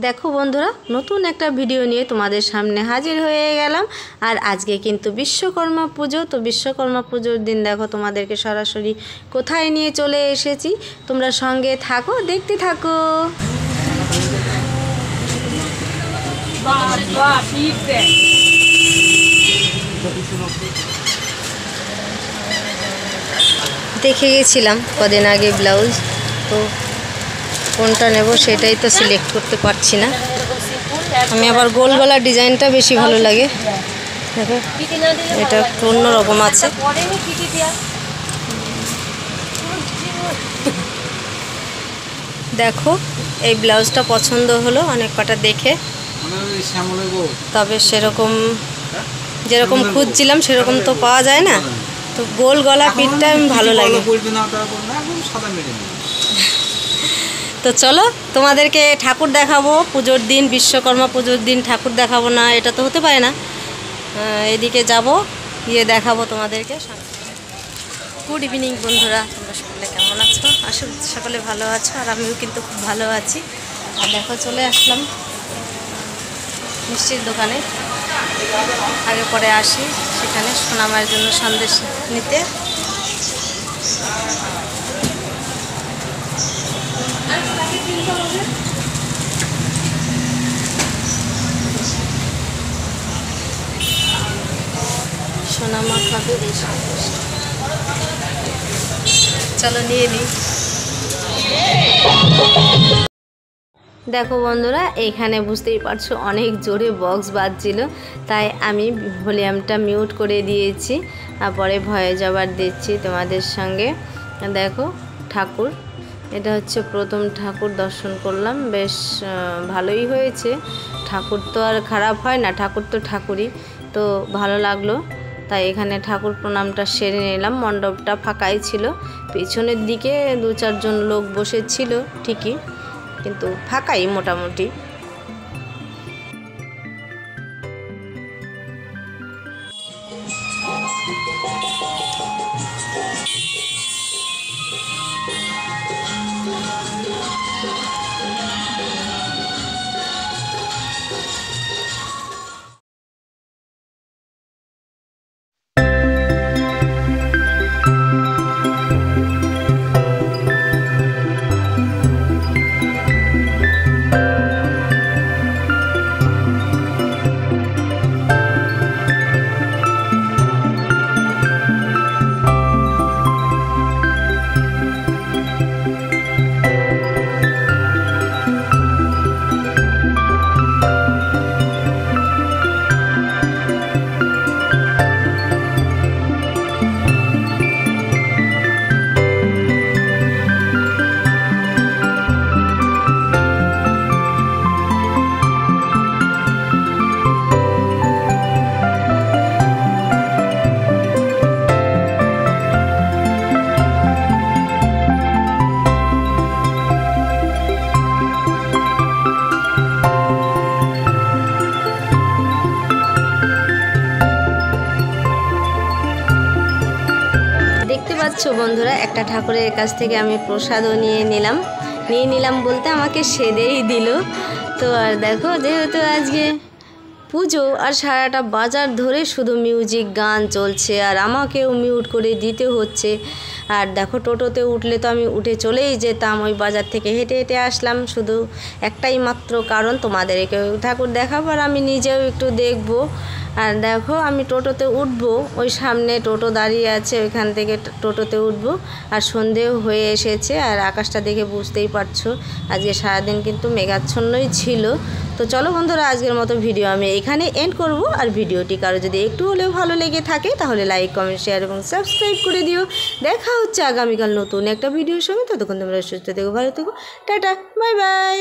देखो बंधुरा नतून एक भिडियो निये तुम्हारे सामने हाजिर हो गेलाम। और आज के किन्तु विश्वकर्मा पुजो। तो विश्वकर्मा पुजोर दिन देखो तुम्हादेरके सरासरि कोथाय निये चले एसेछि। तोमरा संगे थाको, देखते थाको। देखे गेছিলাম কদিন आगे ब्लाउज, तो কোনটা নেব সেটাই তো সিলেক্ট করতে পারছি না। আমি আবার গোল গলা ডিজাইনটা বেশি ভালো লাগে। দেখো এটা একটু অন্যরকম আছে। দেখো এই ব্লাউজটা পছন্দ হলো অনেক কটা দেখে, তবে সেরকম যেরকম খুঁজছিলাম সেরকম তো পাওয়া যায় না। তো গোল গলা পিঠটা আমি ভালো লাগে। तो चलो तुम्हादेरके ठाकुर देखाबो पुजोर दिन, विश्वकर्मा पुजोर दिन ठाकुर देखाबो ना, एटा तो होते पारे ना। एदिके जाबो, ये देखाबो तुम्हादेरके। गुड इवनिंग बंधुरा, तोमरा सकले केमन आछो? आशा करछि सकले भालो आछो, और आमिও किन्तु खूब भालो आछि। और देखो चले आसलाम मिष्टिर दोकाने। आगे परे आसि सेखाने सोनामार जन्य सन्देश निते। सोनामा खाबे, चलो निये नी। देखो बंधुरा एखाने बुझतेई पारछो अनेक जोरे बक्स बाजछिलो, ताई आमी भलिउमटा मिउट करे दिएछि और परे भয়েস ओभार दिচ্ছি তোমাদের সঙ্গে। देखो ठाकुर, এটা হচ্ছে প্রথম ঠাকুর দর্শন করলাম, বেশ ভালোই হয়েছে। ঠাকুর তো আর খারাপ হয় না, ঠাকুর তো ঠাকুরই, তো ভালো লাগলো। তাই এখানে ঠাকুর প্রণামটা সেরে নিলাম। মণ্ডপটা ফাঁকাই ছিল, পেছনের দিকে দু চারজন লোক বসেছিল ঠিকই, কিন্তু ফাঁকাই মোটামুটি। बंधुरा एक ठाकुरेर काछ थेके आमी प्रसादও निये निलाम बोलते आमाके सेदेई दिल। तो और देखो जेहेतु आजके पुजो और साराटा बाजार धरे शुधु मिउजिक गान चलछे, और आमाकेও मिउट करे दिते होच्छे। और देखो टोटोते उठले तो आमी उठे चलेई जेताम, ओई बाजार थेके हेঁটে हेঁটে आसलाम शुधु एकटाई मात्र कारण तोमादेरके ठाकुर देखाबो और आमी निजेও एकटु देखबो। और देखो आमी टोटोते उठबो, ओई सामने टोटो दाঁড়িয়ে আছে, ওইখান থেকে টোটোতে উঠবো। আর সন্ধেও হয়ে এসেছে, আর আকাশটা দেখে বুঝতেই পারছো আজকে সারাদিন কিন্তু মেঘাচ্ছন্নই ছিল। তো চলো বন্ধুরা আজকের মতো ভিডিও আমি এখানে এন্ড করব। আর ভিডিওটি কারো যদি একটু হলেও ভালো লেগে থাকে তাহলে লাইক, কমেন্ট, শেয়ার এবং সাবস্ক্রাইব করে দিও। দেখা হচ্ছে আগামীকাল নতুন একটা ভিডিওর সঙ্গে। ততক্ষণ তোমরা সুস্থ থেকো, ভালো থেকো, টাটা, বাই বাই।